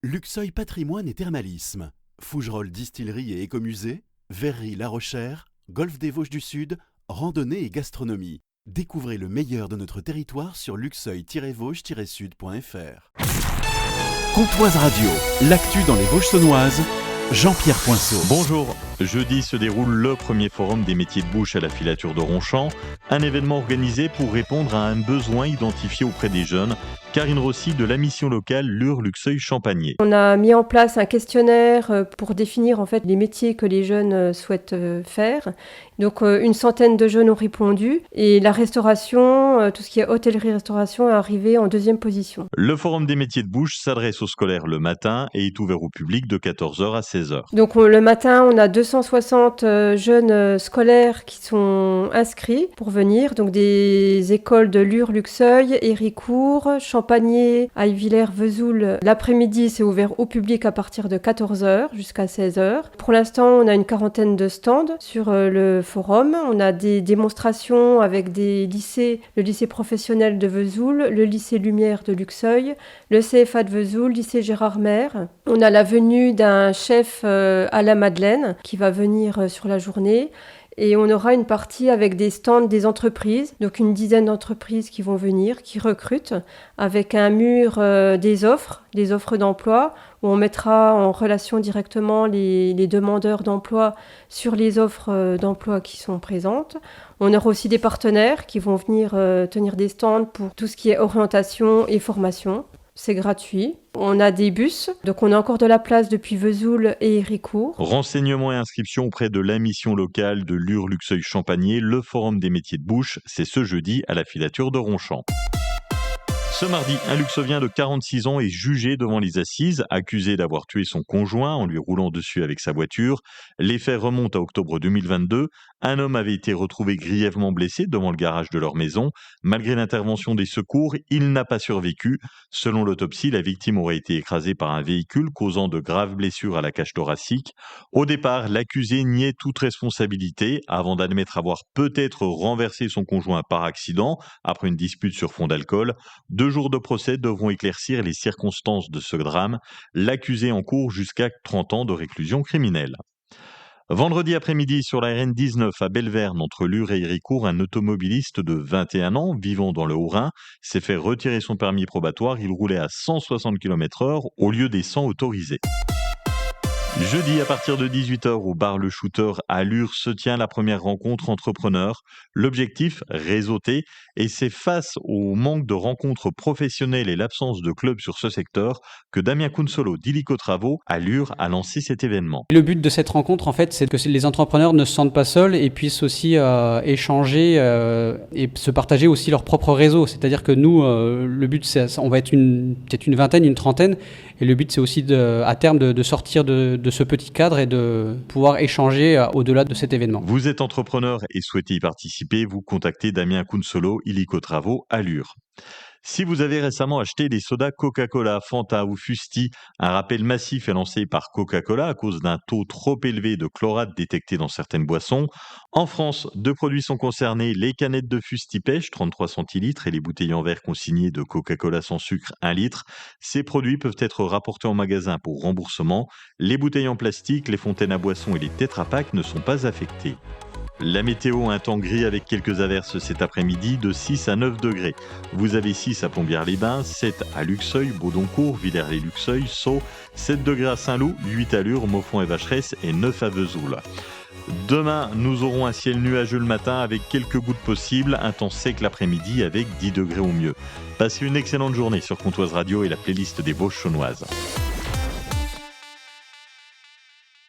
Luxeuil Patrimoine et Thermalisme, Fougerolles Distillerie et Écomusée, Verrerie La Rochère, Golfe des Vosges du Sud, randonnée et gastronomie. Découvrez le meilleur de notre territoire sur luxeuil-vosges-sud.fr. Comtoise Radio, l'actu dans les Vosges saunoises, Jean-Pierre Poinceau. Bonjour, jeudi se déroule le premier forum des métiers de bouche à la filature de Ronchamp, un événement organisé pour répondre à un besoin identifié auprès des jeunes. Karine Rossi de la mission locale Lure-Luxeuil-Champagné. On a mis en place un questionnaire pour définir en fait les métiers que les jeunes souhaitent faire. Donc une centaine de jeunes ont répondu et la restauration, tout ce qui est hôtellerie-restauration est arrivé en deuxième position. Le forum des métiers de bouche s'adresse aux scolaires le matin et est ouvert au public de 14h à 16h. Donc le matin, on a 260 jeunes scolaires qui sont inscrits pour venir. Donc des écoles de Lure-Luxeuil, Héricourt, Champagné, Aille-Villers, Vesoul. L'après-midi, c'est ouvert au public à partir de 14h jusqu'à 16h. Pour l'instant, on a une quarantaine de stands sur le forum. On a des démonstrations avec des lycées, le lycée professionnel de Vesoul, le lycée Lumière de Luxeuil, le CFA de Vesoul, lycée Gérard Maire. On a la venue d'un chef à la Madeleine qui va venir sur la journée. Et on aura une partie avec des stands des entreprises, donc une dizaine d'entreprises qui vont venir, qui recrutent, avec un mur des offres d'emploi, où on mettra en relation directement les demandeurs d'emploi sur les offres d'emploi qui sont présentes. On aura aussi des partenaires qui vont venir tenir des stands pour tout ce qui est orientation et formation. C'est gratuit. On a des bus, donc on a encore de la place depuis Vesoul et Héricourt. Renseignements et inscriptions auprès de la mission locale de Lure-Luxeuil-Champagné, le forum des métiers de bouche, c'est ce jeudi à la filature de Ronchamp. Ce mardi, un Luxeuvien de 46 ans est jugé devant les assises, accusé d'avoir tué son conjoint en lui roulant dessus avec sa voiture. Les faits remontent à octobre 2022. Un homme avait été retrouvé grièvement blessé devant le garage de leur maison. Malgré l'intervention des secours, il n'a pas survécu. Selon l'autopsie, la victime aurait été écrasée par un véhicule, causant de graves blessures à la cage thoracique. Au départ, l'accusé niait toute responsabilité, avant d'admettre avoir peut-être renversé son conjoint par accident, après une dispute sur fond d'alcool. 2 jours de procès devront éclaircir les circonstances de ce drame. L'accusé encourt jusqu'à 30 ans de réclusion criminelle. Vendredi après-midi, sur la RN 19 à Belverne, entre Lure et Héricourt, un automobiliste de 21 ans, vivant dans le Haut-Rhin, s'est fait retirer son permis probatoire. Il roulait à 160 km/h au lieu des 100 autorisés. Jeudi, à partir de 18h, au bar Le Shooter à Lure, se tient la première rencontre entrepreneurs. L'objectif, réseauter, et c'est face au manque de rencontres professionnelles et l'absence de clubs sur ce secteur que Damien Counsolo d'Illico Travaux à Lure a lancé cet événement. Le but de cette rencontre, en fait, c'est que les entrepreneurs ne se sentent pas seuls et puissent aussi échanger et se partager aussi leur propre réseau. C'est-à-dire que nous, le but, on va être peut-être une vingtaine, une trentaine, et le but, c'est aussi à terme de sortir de ce petit cadre et de pouvoir échanger au-delà de cet événement. Vous êtes entrepreneur et souhaitez y participer, vous contactez Damien Counsolo, Illico Travaux à Lure. Si vous avez récemment acheté des sodas Coca-Cola, Fanta ou Fusti, un rappel massif est lancé par Coca-Cola à cause d'un taux trop élevé de chlorate détecté dans certaines boissons. En France, 2 produits sont concernés, les canettes de Fusti Pêche, 33 centilitres, et les bouteilles en verre consignées de Coca-Cola sans sucre, 1 litre. Ces produits peuvent être rapportés en magasin pour remboursement. Les bouteilles en plastique, les fontaines à boissons et les tétrapacks ne sont pas affectés. La météo, un temps gris avec quelques averses cet après-midi de 6 à 9 degrés. Vous avez 6 à Plombières-les-Bains, 7 à Luxeuil, Baudoncourt, Villers-les-Luxeuil, Sceaux, 7 degrés à Saint-Loup, 8 à Lure, Montfond et Vacheresse et 9 à Vesoul. Demain, nous aurons un ciel nuageux le matin avec quelques gouttes possibles, un temps sec l'après-midi avec 10 degrés au mieux. Passez une excellente journée sur Comtoise Radio et la playlist des Vosges saunoises.